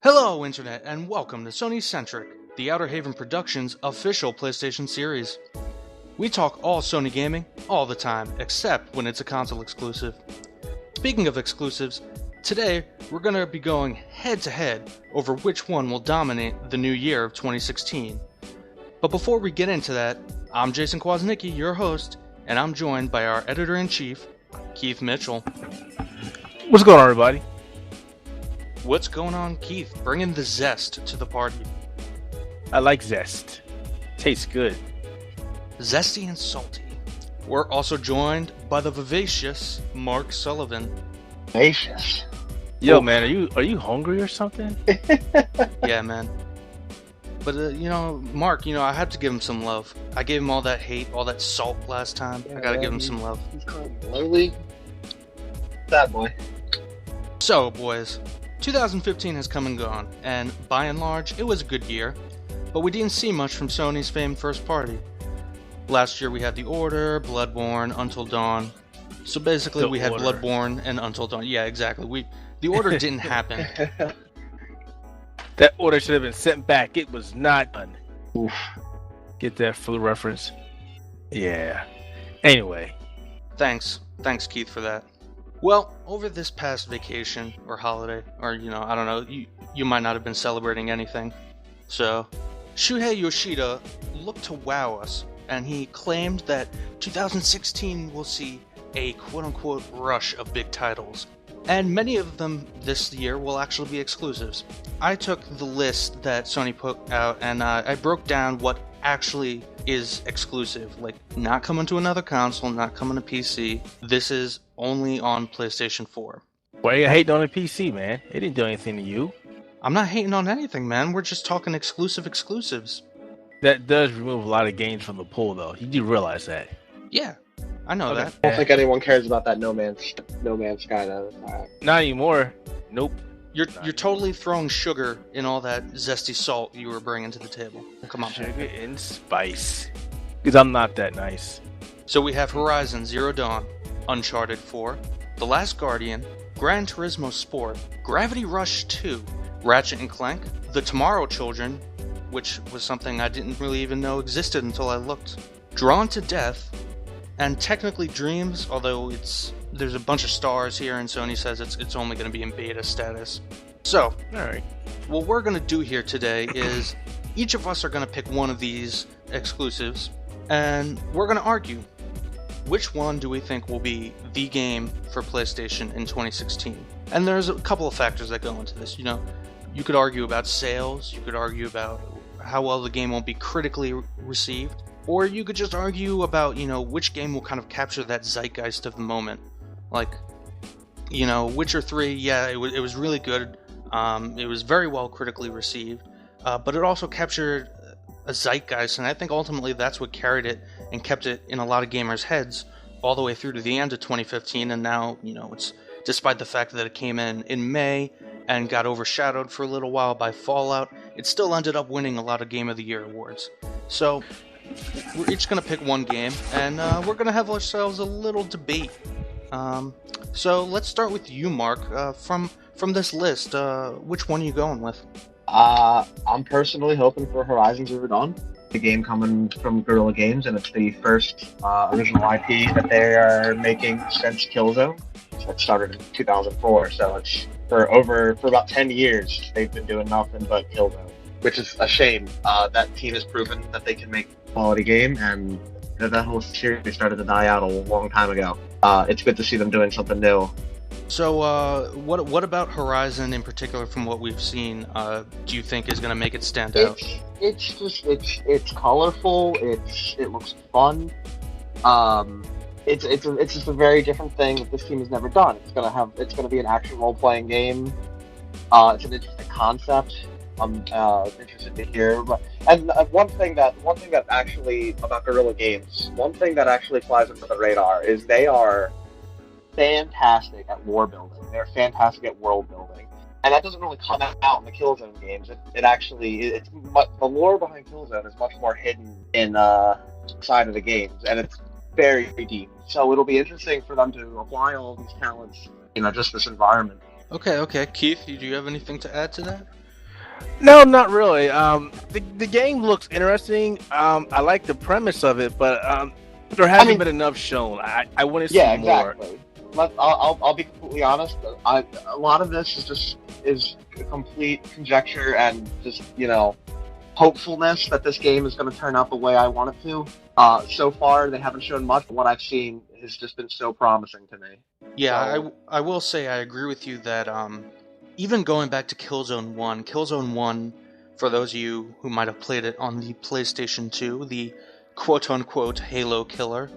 Hello, Internet, and welcome to SonyCentric, the Outerhaven Productions official PlayStation series. We talk all Sony gaming, all the time, except when it's a console exclusive. Speaking of exclusives, today we're going to be going head-to-head over which one will dominate the new year of 2016. But before we get into that, I'm Jason Kwasnicki, your host, and I'm joined by our Editor-in-Chief, Keith Mitchell. What's going on, everybody? What's going on, Keith? Bringing the zest to the party. I like zest. Tastes good. Zesty and salty. We're also joined by the vivacious Mark Sullivan. Vivacious? Yo, man, are you hungry or something? Yeah, man. But, Mark, I had to give him some love. I gave him all that hate, all that salt last time. I gotta give him some love. He's called lowly. That boy. So, boys, 2015 has come and gone, and by and large, it was a good year, but we didn't see much from Sony's famed first party. Last year we had The Order, Bloodborne, Until Dawn. So basically we had Bloodborne and Until Dawn. Yeah, exactly. The Order didn't happen. That order should have been sent back. It was not done. Oof. Get that full reference? Yeah. Anyway. Thanks, Keith, for that. Well, over this past vacation, or holiday, or, I don't know, you might not have been celebrating anything. So, Shuhei Yoshida looked to wow us, and he claimed that 2016 will see a quote-unquote rush of big titles. And many of them this year will actually be exclusives. I took the list that Sony put out, and I broke down what actually is exclusive, like not coming to another console, not coming to PC. This is only on PlayStation 4. Why are you hating on the PC, man? It didn't do anything to you. I'm not hating on anything, man. We're just talking exclusives. That does remove a lot of games from the pool, though. You do realize that. Yeah, I know that. I don't think anyone cares about that No Man's Sky, though. Not anymore. Nope. You're totally throwing sugar in all that zesty salt you were bringing to the table. Come on. Sugar and spice. Because I'm not that nice. So we have Horizon Zero Dawn, Uncharted 4, The Last Guardian, Gran Turismo Sport, Gravity Rush 2, Ratchet & Clank, The Tomorrow Children, which was something I didn't really even know existed until I looked, Drawn to Death, and technically Dreams, although there's a bunch of stars here and Sony says it's only going to be in beta status. So, alright. What we're going to do here today is each of us are going to pick one of these exclusives, and we're going to argue which one do we think will be the game for PlayStation in 2016. And there's a couple of factors that go into this. You could argue about sales, you could argue about how well the game will be critically received, or you could just argue about, which game will kind of capture that zeitgeist of the moment. Like, Witcher 3, yeah, it was really good. It was very well critically received, but it also captured a zeitgeist, and I think ultimately that's what carried it and kept it in a lot of gamers' heads all the way through to the end of 2015, and now, it's despite the fact that it came in May and got overshadowed for a little while by Fallout, it still ended up winning a lot of Game of the Year awards. So, we're each going to pick one game, and we're going to have ourselves a little debate. So let's start with you, Mark. From this list, which one are you going with? I'm personally hoping for Horizon Zero Dawn, the game coming from Guerrilla Games, and it's the first original IP that they are making since Killzone. That started in 2004, so it's for about 10 years they've been doing nothing but Killzone, which is a shame. That team has proven that they can make a quality game, and that whole series started to die out a long time ago. It's good to see them doing something new. So, what about Horizon in particular, from what we've seen, do you think is going to make it stand out? It's colorful. It looks fun. It's just a very different thing that this team has never done. It's gonna be an action role playing game. It's an interesting concept. I'm interested to hear. And one thing that actually about Guerrilla Games, one thing that actually flies under the radar is they are fantastic at lore building. They're fantastic at world building, and that doesn't really come out in the Killzone games. The lore behind Killzone is much more hidden in side of the games, and it's very deep. So it'll be interesting for them to apply all these talents, just this environment. Okay. Keith, do you have anything to add to that? No, not really. The game looks interesting. I like the premise of it, but there hasn't been enough shown. I want to see more. Exactly. I'll be completely honest. A lot of this is complete conjecture and just hopefulness that this game is going to turn out the way I want it to. So far, they haven't shown much, but what I've seen has just been so promising to me. Yeah, So, I will say I agree with you that even going back to Killzone 1, for those of you who might have played it on the PlayStation 2, the quote-unquote Halo killer,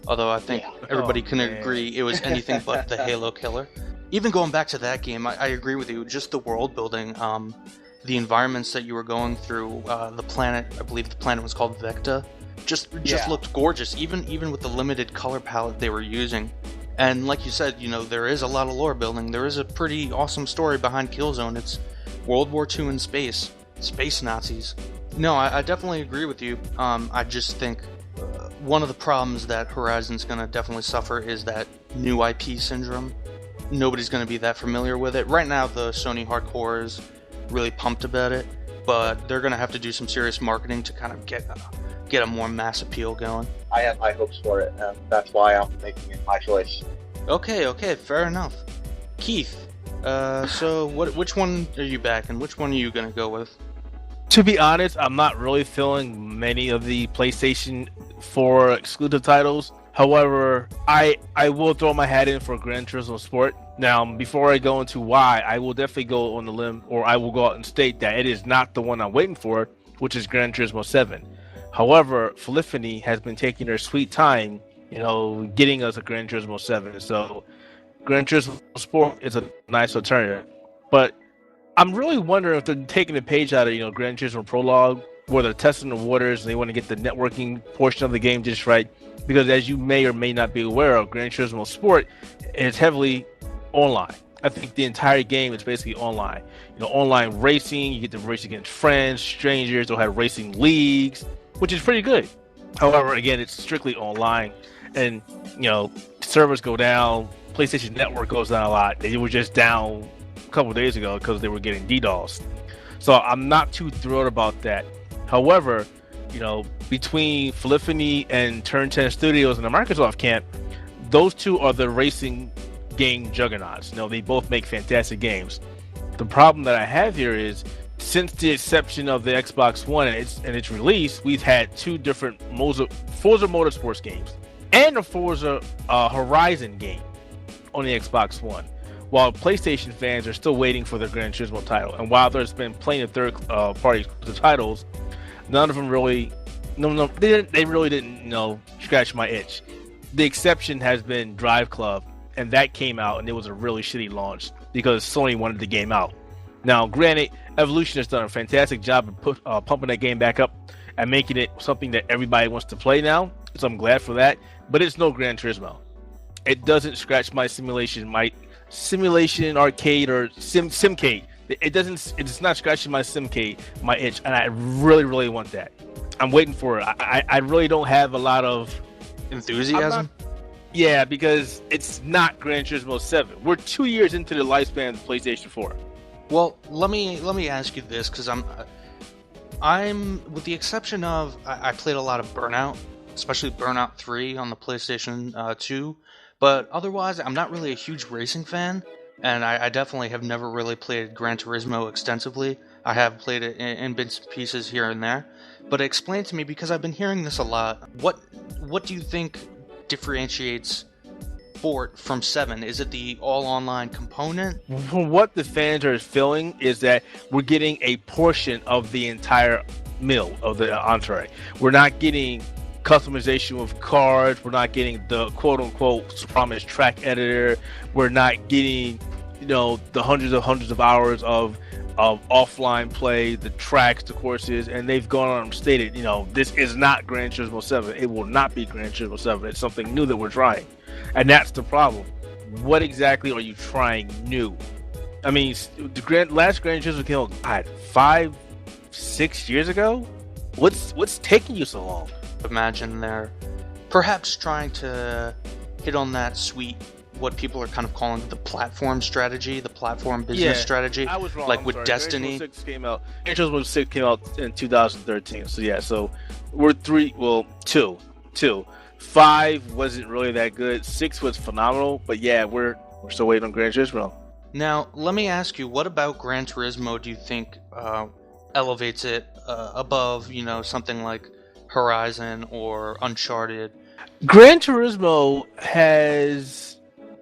although I think everybody can agree it was anything but the Halo killer. Even going back to that game, I agree with you, just the world building, the environments that you were going through, the planet, I believe the planet was called Vecta, just looked gorgeous, even with the limited color palette they were using. And like you said, there is a lot of lore building. There is a pretty awesome story behind Killzone. It's World War II in space. Space Nazis. No, I definitely agree with you. I just think one of the problems that Horizon's going to definitely suffer is that new IP syndrome. Nobody's going to be that familiar with it. Right now, the Sony hardcore is really pumped about it, but they're going to have to do some serious marketing to kind of get a more mass appeal going. I have high hopes for it, and that's why I'm making it my choice. Okay, fair enough. Keith, so which one are you backing? Which one are you going to go with? To be honest, I'm not really feeling many of the PlayStation 4 exclusive titles. However, I will throw my hat in for Gran Turismo Sport. Now, before I go into why, I will definitely go on the limb, or I will go out and state that it is not the one I'm waiting for, which is Gran Turismo 7. However, Felicity has been taking her sweet time, getting us a Gran Turismo 7. So, Gran Turismo Sport is a nice alternative. But I'm really wondering if they're taking a page out of, Gran Turismo Prologue, where they're testing the waters and they want to get the networking portion of the game just right. Because as you may or may not be aware of, Gran Turismo Sport is heavily online. I think the entire game is basically online. Online racing, you get to race against friends, strangers, they'll have racing leagues, which is pretty good. However, again, it's strictly online. And, servers go down, PlayStation Network goes down a lot. They were just down a couple of days ago because they were getting DDoS. So I'm not too thrilled about that. However, between Felicity and Turn 10 Studios and the Microsoft camp, those two are the racing game juggernauts. They both make fantastic games. The problem that I have here is, since the exception of the Xbox One and its release, we've had two different Forza Motorsports games and a Forza Horizon game on the Xbox One, while PlayStation fans are still waiting for the Gran Turismo title. And while there's been plenty of third-party titles, none of them really, they really didn't, scratch my itch. The exception has been Drive Club, and that came out, and it was a really shitty launch because Sony wanted the game out. Now, granted, Evolution has done a fantastic job of pumping that game back up and making it something that everybody wants to play now, so I'm glad for that. But it's no Gran Turismo. It doesn't scratch my simulation arcade or Simcade. It's not scratching my Simcade, my itch, and I really, really want that. I'm waiting for it. I really don't have a lot of enthusiasm. Yeah, because it's not Gran Turismo 7. We're 2 years into the lifespan of the PlayStation 4. Well, let me ask you this, because I'm with the exception of I played a lot of Burnout, especially Burnout 3 on the PlayStation 2, but otherwise I'm not really a huge racing fan, and I definitely have never really played Gran Turismo extensively. I have played it in bits and pieces here and there, but explain to me, because I've been hearing this a lot, what do you think differentiates Sport from 7? Is it the all-online component? What the fans are feeling is that we're getting a portion of the entire meal of the entree. We're not getting customization of cards. We're not getting the quote-unquote promised track editor. We're not getting, the hundreds of hours of offline play, the tracks, the courses, and they've gone on and stated, this is not Gran Turismo 7. It will not be Gran Turismo 7. It's something new that we're trying. And that's the problem. What exactly are you trying new? I mean, the last Gran Turismo came out 5-6 years ago? What's taking you so long? Imagine they're perhaps trying to hit on that sweet what people are kind of calling the platform strategy, the platform business strategy. I was wrong. Like I'm with sorry. Destiny. Gran Turismo 6 came out in 2013. So yeah, so we're two. 5 wasn't really that good. 6 was phenomenal, but yeah, we're still waiting on Gran Turismo. Now, let me ask you, what about Gran Turismo do you think elevates it above, something like Horizon or Uncharted? Gran Turismo has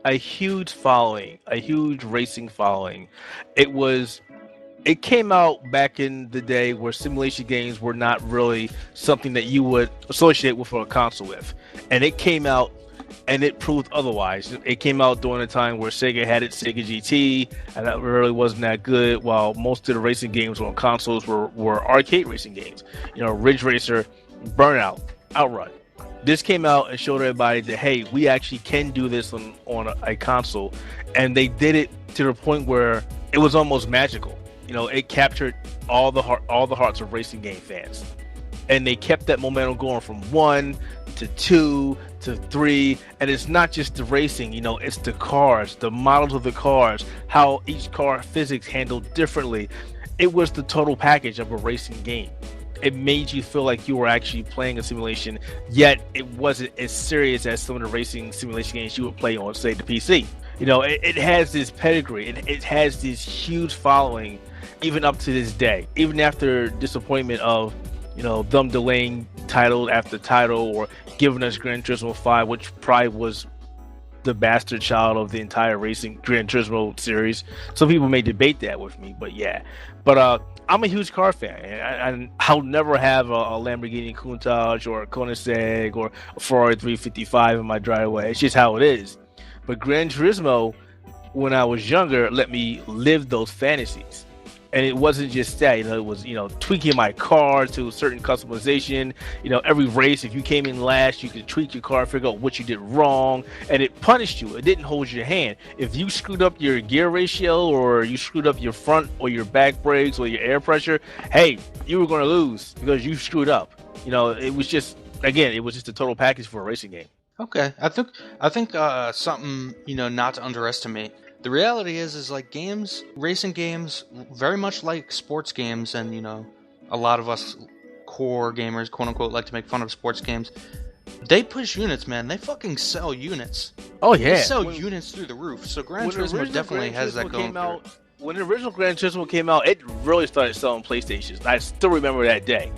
a huge following, a huge racing following. It came out back in the day where simulation games were not really something that you would associate with a console with. And it came out and it proved otherwise. It came out during a time where Sega had its Sega GT, and that really wasn't that good, while most of the racing games on consoles were arcade racing games. Ridge Racer, Burnout, Outrun. This came out and showed everybody that, hey, we actually can do this on a console. And they did it to the point where it was almost magical. It captured all the hearts of racing game fans. And they kept that momentum going from 1 to 2 to 3, and it's not just the racing, it's the cars, the models of the cars, how each car physics handled differently. It was the total package of a racing game. It made you feel like you were actually playing a simulation, yet it wasn't as serious as some of the racing simulation games you would play on, say, the PC. It has this pedigree, it has this huge following, even up to this day, even after disappointment of them delaying title after title or giving us Gran Turismo 5, which probably was the bastard child of the entire racing Gran Turismo series. Some people may debate that with me, but yeah. But I'm a huge car fan, and I'll never have a Lamborghini Countach or a Koenigsegg or a Ferrari 355 in my driveway. It's just how it is. But Gran Turismo, when I was younger, let me live those fantasies. And it wasn't just that, it was, tweaking my car to a certain customization. Every race, if you came in last, you could tweak your car, figure out what you did wrong, and it punished you. It didn't hold your hand. If you screwed up your gear ratio, or you screwed up your front or your back brakes or your air pressure, hey, you were going to lose because you screwed up. It was just a total package for a racing game. Okay, I think something not to underestimate. The reality is like racing games, very much like sports games, and a lot of us core gamers, quote unquote, like to make fun of sports games. They push units, man. They fucking sell units. Oh yeah, they sell units through the roof. So Gran Turismo definitely has that going for it. When the original Gran Turismo came out, it really started selling PlayStations. I still remember that day.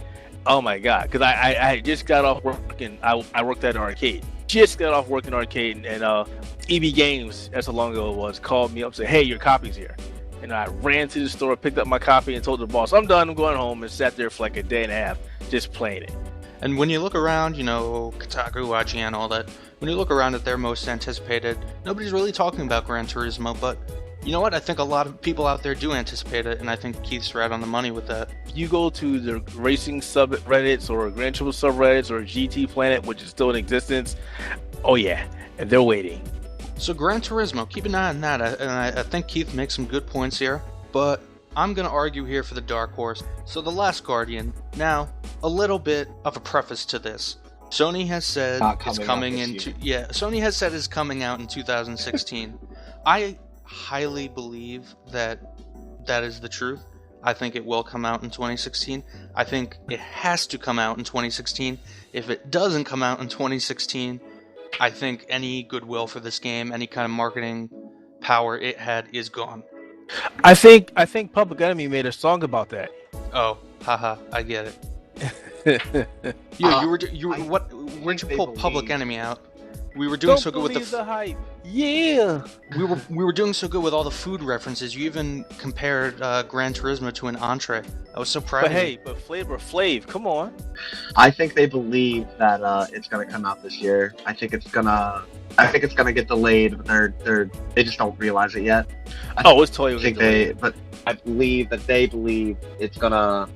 Oh my god, because I just got off work and I worked at an arcade. Just got off work in arcade, and EB Games, that's how long ago it was, called me up and said, hey, your copy's here. And I ran to the store, picked up my copy, and told the boss, I'm done, I'm going home, and sat there for like a day and a half just playing it. And when you look around, Kotaku, IGN, all that, when you look around at their most anticipated, nobody's really talking about Gran Turismo, but you know what? I think a lot of people out there do anticipate it, and I think Keith's right on the money with that. If you go to the racing subreddits or Gran Turismo subreddits or GT Planet, which is still in existence, oh yeah, and they're waiting. So Gran Turismo, keep an eye on that, and I think Keith makes some good points here, but I'm going to argue here for the dark horse. So The Last Guardian. Now, a little bit of a preface to this. Sony has said it's coming Sony has said it's coming out in 2016. I highly believe that is the truth. I think it will come out in 2016. I think it has to come out in 2016. If it doesn't come out in 2016, I think any goodwill for this game, any kind of marketing power it had, is gone. I think Public Enemy made a song about that. Oh, haha, I get it. Where'd you pull Public Enemy out? We were doing so good with the hype. Yeah. We were doing so good with all the food references. You even compared Gran Turismo to an entree. I was so proud of you. But Flavor Flav, come on. I think they believe that it's gonna come out this year. I think it's gonna get delayed, but they just don't realize it yet. It's totally delayed. But I believe that they believe it's gonna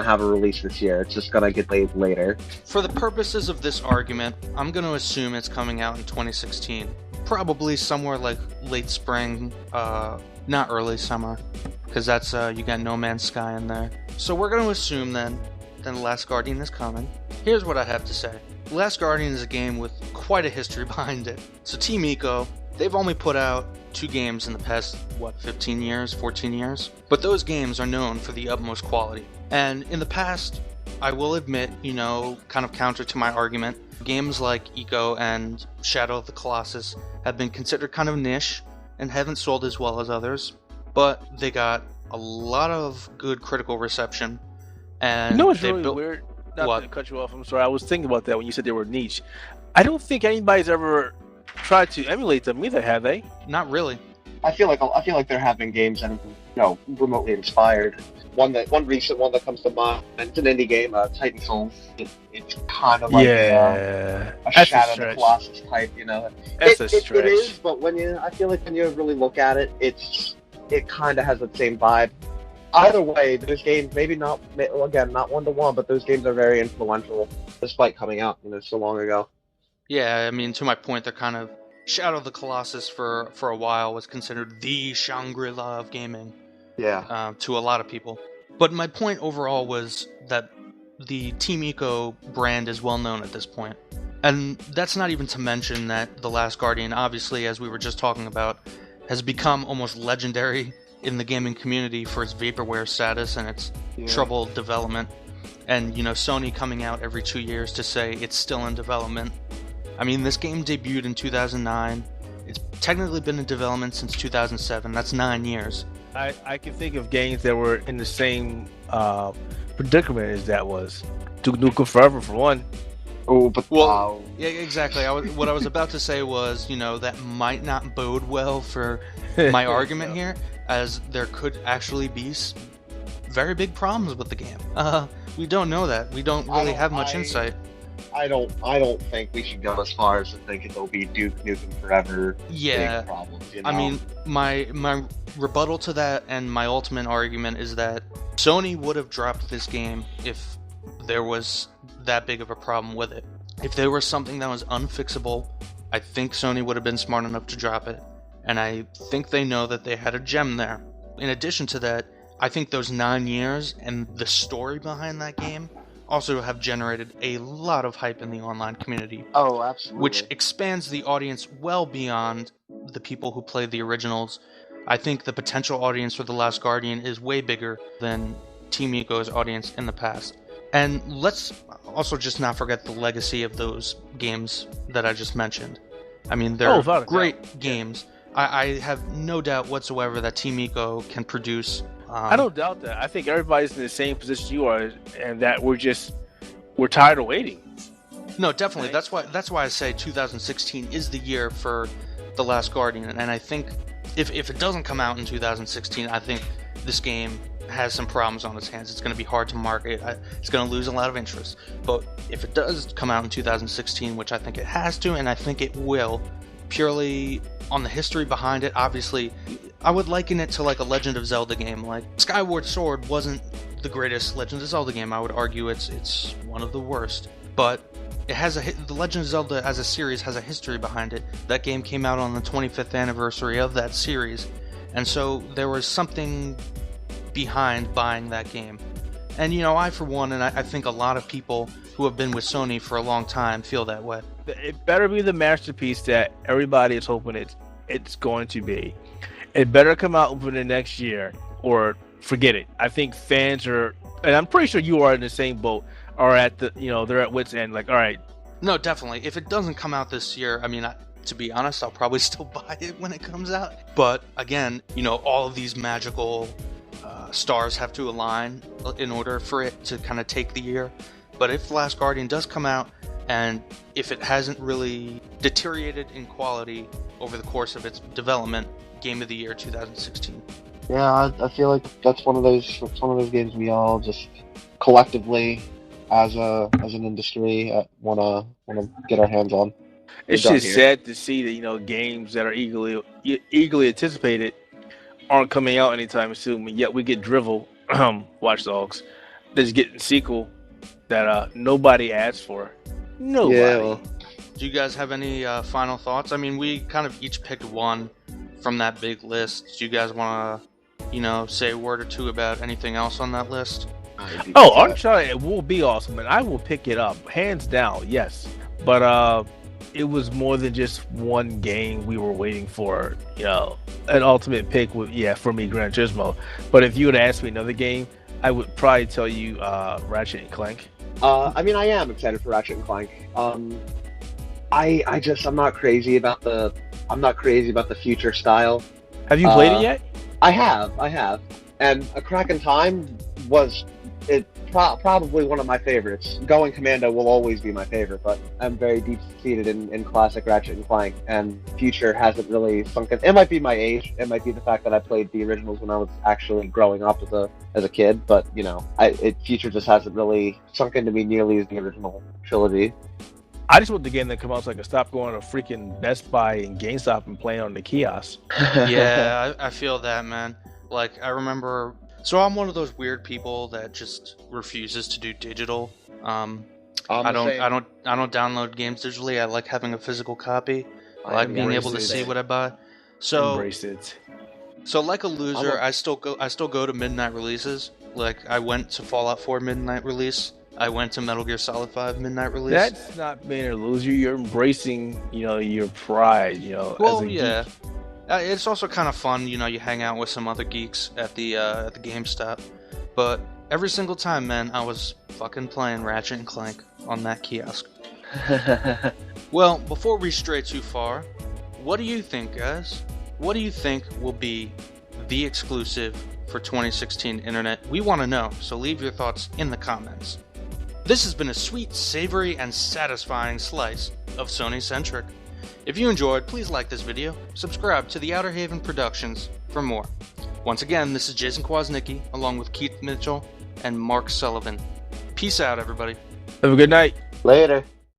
have a release this year. It's just gonna get delayed later. For the purposes of this argument, I'm gonna assume it's coming out in 2016. Probably somewhere like late spring, not early summer, because that's you got No Man's Sky in there. So we're gonna assume then The Last Guardian is coming. Here's what I have to say. Last Guardian is a game with quite a history behind it. So Team Ico, they've only put out 2 games in the past, 15 years, 14 years? But those games are known for the utmost quality. And in the past, I will admit, kind of counter to my argument, games like Ico and Shadow of the Colossus have been considered kind of niche and haven't sold as well as others, but they got a lot of good critical reception. And what's really weird? Not to cut you off, I'm sorry. I was thinking about that when you said they were niche. I don't think anybody's ever tried to emulate them either, have they? Not really. I feel like there have been games that have been, remotely inspired. One recent one that comes to mind. It's an indie game, Titan Souls. It's kind of like a Shadow of the Colossus type, That's a stretch. It is, but I feel like when you really look at it, it kind of has the same vibe. Either way, those games, maybe not, again, not 1-to-1, but those games are very influential, despite coming out, so long ago. Yeah, I mean, to my point, they're kind of... Shadow of the Colossus for a while was considered the Shangri-La of gaming. Yeah. To a lot of people. But my point overall was that the Team Ico brand is well known at this point. And that's not even to mention that The Last Guardian, obviously, as we were just talking about, has become almost legendary in the gaming community for its vaporware status and its troubled development. And, Sony coming out every 2 years to say it's still in development. I mean, this game debuted in 2009. It's technically been in development since 2007. That's 9 years. I can think of games that were in the same predicament as that was. Duke Nukem Forever, for one. Oh, but wow. Yeah, exactly. What I was about to say was, that might not bode well for my argument here, as there could actually be very big problems with the game. We don't know that. We don't really have much insight. I don't think we should go as far as to think it'll be Duke Nukem Forever. Yeah. Big problems, I mean, my rebuttal to that and my ultimate argument is that Sony would have dropped this game if there was that big of a problem with it. If there was something that was unfixable, I think Sony would have been smart enough to drop it. And I think they know that they had a gem there. In addition to that, I think those 9 years and the story behind that game also have generated a lot of hype in the online community. Oh, absolutely. Which expands the audience well beyond the people who played the originals. I think the potential audience for The Last Guardian is way bigger than Team Ico's audience in the past. And let's also just not forget the legacy of those games that I just mentioned. I mean, they're great games. I have no doubt whatsoever that Team Ico can produce. I don't doubt that. I think everybody's in the same position you are, and that we're tired of waiting. No, definitely. That's why I say 2016 is the year for The Last Guardian, and I think if it doesn't come out in 2016, I think this game has some problems on its hands. It's going to be hard to market. It's going to lose a lot of interest. But if it does come out in 2016, which I think it has to, and I think it will, purely on the history behind it, obviously, I would liken it to like a Legend of Zelda game. Like, Skyward Sword wasn't the greatest Legend of Zelda game. I would argue it's one of the worst. But it has the Legend of Zelda as a series has a history behind it. That game came out on the 25th anniversary of that series. And so there was something behind buying that game. And I for one, and I think a lot of people who have been with Sony for a long time feel that way. It better be the masterpiece that everybody is hoping it's going to be. It better come out within the next year or forget it. I think fans are, and I'm pretty sure you are in the same boat, are at they're at wit's end. Like, all right. No, definitely. If it doesn't come out this year, I mean, to be honest, I'll probably still buy it when it comes out. But again, all of these magical stars have to align in order for it to kind of take the year. But if Last Guardian does come out, and if it hasn't really deteriorated in quality over the course of its development, Game of the Year 2016. Yeah, I feel like that's one of those games we all just collectively, as an industry, wanna get our hands on. It's just sad to see that games that are eagerly anticipated aren't coming out anytime soon, and yet we get Drivel, Watch Dogs, that's getting sequel that nobody asked for. Nobody. Yeah, well. Do you guys have any final thoughts? I mean, we kind of each picked one from that big list. Do you guys want to, say a word or two about anything else on that list? Oh, Uncharted will be awesome, and I will pick it up hands down. Yes, but it was more than just one game we were waiting for. An ultimate pick would for me Gran Turismo. But if you would ask me another game, I would probably tell you Ratchet and Clank. I mean, I am excited for Ratchet and Clank. I'm not crazy about the future style. Have you played it yet? I have, and A Crack in Time was probably one of my favorites. Going Commando will always be my favorite, but I'm very deep-seated in classic Ratchet and Clank, and Future hasn't really sunk in. It might be my age, it might be the fact that I played the originals when I was actually growing up as a kid, but Future just hasn't really sunk into me nearly as the original trilogy. I just want the game that come out so I can stop going to freaking Best Buy and GameStop and playing on the kiosk. Yeah, I feel that, man. Like, I remember... So I'm one of those weird people that just refuses to do digital. I don't download games digitally. I like having a physical copy. I like being able to see what I buy. So embrace it. So like a loser, I still go to midnight releases. Like, I went to Fallout 4 midnight release. I went to Metal Gear Solid 5 midnight release. That's not being a loser. You're embracing, your pride. Well, as a geek. It's also kind of fun. You hang out with some other geeks at the GameStop. But every single time, man, I was fucking playing Ratchet and Clank on that kiosk. Well, before we stray too far, what do you think, guys? What do you think will be the exclusive for 2016 Internet? We want to know, so leave your thoughts in the comments. This has been a sweet, savory, and satisfying slice of SonyCentric. If you enjoyed, please like this video, subscribe to the Outerhaven Productions for more. Once again, this is Jason Kwasnicki, along with Keith Mitchell and Mark Sullivan. Peace out, everybody. Have a good night. Later.